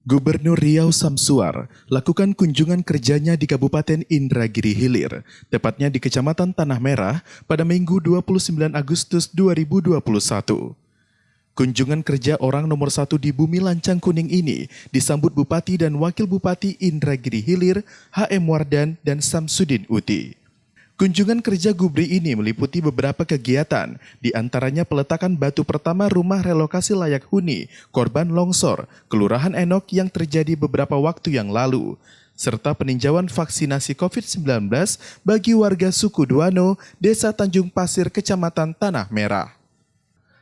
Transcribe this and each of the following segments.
Gubernur Riau Samsuar lakukan kunjungan kerjanya di Kabupaten Indragiri Hilir, tepatnya di Kecamatan Tanah Merah pada Minggu 29 Agustus 2021. Kunjungan kerja orang nomor 1 di Bumi Lancang Kuning ini disambut Bupati dan Wakil Bupati Indragiri Hilir, HM Wardan dan Samsudin Uti. Kunjungan kerja Gubri ini meliputi beberapa kegiatan, di antaranya peletakan batu pertama rumah relokasi layak huni korban longsor Kelurahan Enok yang terjadi beberapa waktu yang lalu, serta peninjauan vaksinasi COVID-19 bagi warga suku Duano, Desa Tanjung Pasir, Kecamatan Tanah Merah.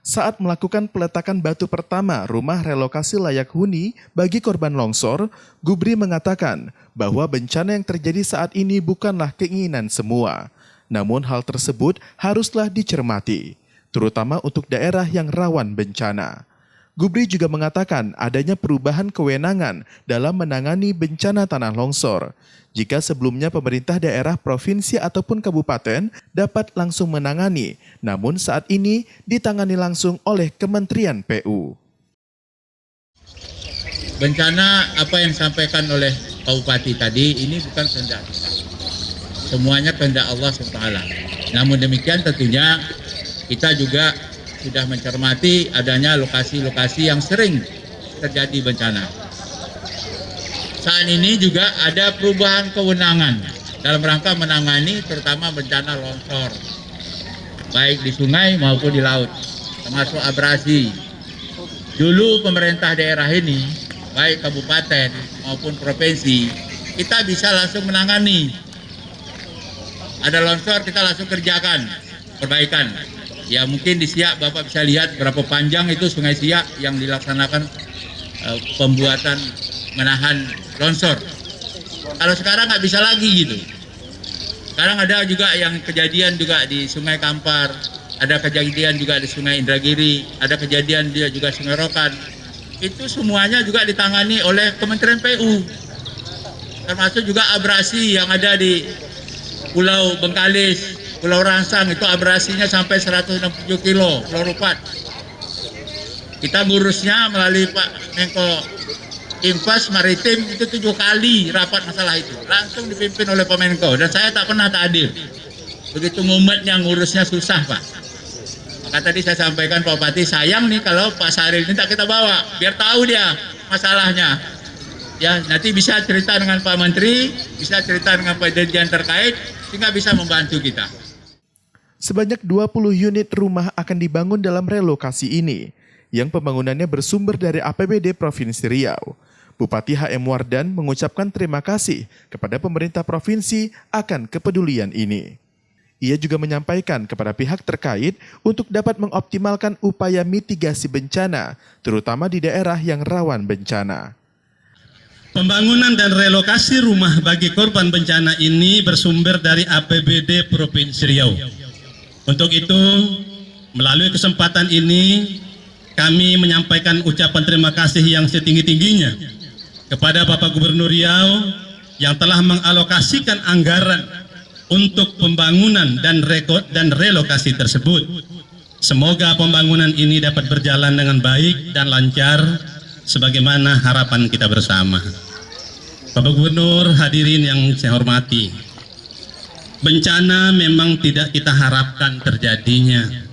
Saat melakukan peletakan batu pertama rumah relokasi layak huni bagi korban longsor, Gubri mengatakan bahwa bencana yang terjadi saat ini bukanlah keinginan semua. Namun hal tersebut haruslah dicermati, terutama untuk daerah yang rawan bencana. Gubri juga mengatakan adanya perubahan kewenangan dalam menangani bencana tanah longsor. Jika sebelumnya pemerintah daerah, provinsi ataupun kabupaten dapat langsung menangani, namun saat ini ditangani langsung oleh Kementerian PU. Bencana apa yang disampaikan oleh Pak Bupati tadi ini bukan kehendak kita. Semuanya kehendak Allah SWT. Namun demikian tentunya kita juga sudah mencermati adanya lokasi-lokasi yang sering terjadi bencana. Saat ini juga ada perubahan kewenangan dalam rangka menangani terutama bencana longsor, baik di sungai maupun di laut, termasuk abrasi. Dulu pemerintah daerah ini, baik kabupaten maupun provinsi, kita bisa langsung menangani. Ada longsor kita langsung kerjakan, perbaikan. Ya mungkin di Siak Bapak bisa lihat berapa panjang itu Sungai Siak yang dilaksanakan pembuatan menahan longsor. Kalau sekarang nggak bisa lagi gitu. Sekarang ada juga yang kejadian juga di Sungai Kampar, ada kejadian juga di Sungai Indragiri, ada kejadian dia juga Sungai Rokan. Itu semuanya juga ditangani oleh Kementerian PU. Termasuk juga abrasi yang ada di Pulau Bengkalis, Pulau Rangsang, itu abrasinya sampai 160 kilo, Pulau Rupat. Kita ngurusnya melalui Pak Menko Infas Maritim itu 7 kali rapat masalah itu. Langsung dipimpin oleh Pak Menko dan saya tak pernah tak hadir. Begitu mumetnya ngurusnya susah Pak. Maka tadi saya sampaikan Pak Bupati, sayang nih kalau Pak Saril ini tak kita bawa. Biar tahu dia masalahnya. Ya nanti bisa cerita dengan Pak Menteri, bisa cerita dengan Pak Dirjen terkait, sehingga bisa membantu kita. Sebanyak 20 unit rumah akan dibangun dalam relokasi ini, yang pembangunannya bersumber dari APBD Provinsi Riau. Bupati HM Wardan mengucapkan terima kasih kepada pemerintah provinsi akan kepedulian ini. Ia juga menyampaikan kepada pihak terkait untuk dapat mengoptimalkan upaya mitigasi bencana, terutama di daerah yang rawan bencana. Pembangunan dan relokasi rumah bagi korban bencana ini bersumber dari APBD Provinsi Riau. Untuk itu, melalui kesempatan ini, kami menyampaikan ucapan terima kasih yang setinggi-tingginya kepada Bapak Gubernur Riau yang telah mengalokasikan anggaran untuk pembangunan dan relokasi tersebut. Semoga pembangunan ini dapat berjalan dengan baik dan lancar sebagaimana harapan kita bersama. Bapak Gubernur, hadirin yang saya hormati, bencana memang tidak kita harapkan terjadinya.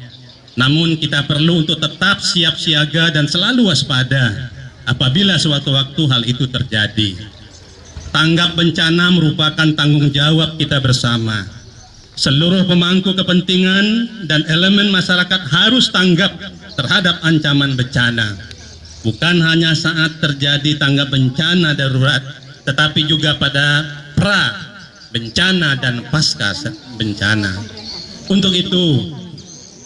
Namun kita perlu untuk tetap siap siaga dan selalu waspada apabila suatu waktu hal itu terjadi. Tanggap bencana merupakan tanggung jawab kita bersama. Seluruh pemangku kepentingan dan elemen masyarakat harus tanggap terhadap ancaman bencana. Bukan hanya saat terjadi tanggap bencana darurat, tetapi juga pada pra bencana dan pasca bencana. Untuk itu,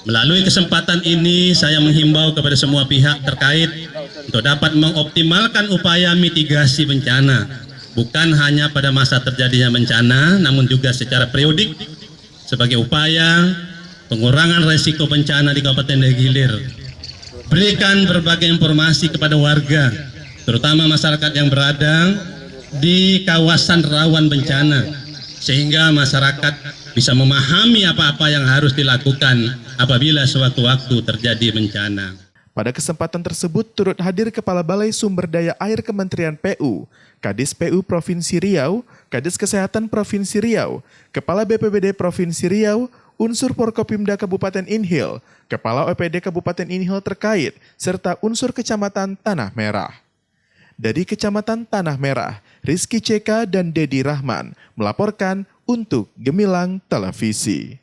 melalui kesempatan ini saya menghimbau kepada semua pihak terkait untuk dapat mengoptimalkan upaya mitigasi bencana, bukan hanya pada masa terjadinya bencana, namun juga secara periodik sebagai upaya pengurangan resiko bencana di Kabupaten Indragiri Hilir. Berikan berbagai informasi kepada warga, terutama masyarakat yang berada di kawasan rawan bencana, sehingga masyarakat bisa memahami apa-apa yang harus dilakukan apabila suatu waktu terjadi bencana. Pada kesempatan tersebut turut hadir Kepala Balai Sumber Daya Air Kementerian PU, Kadis PU Provinsi Riau, Kadis Kesehatan Provinsi Riau, Kepala BPBD Provinsi Riau, unsur Forkopimda Kabupaten Inhil, Kepala OPD Kabupaten Inhil terkait, serta unsur Kecamatan Tanah Merah. Dari Kecamatan Tanah Merah, Rizky CK dan Dedi Rahman melaporkan untuk Gemilang Televisi.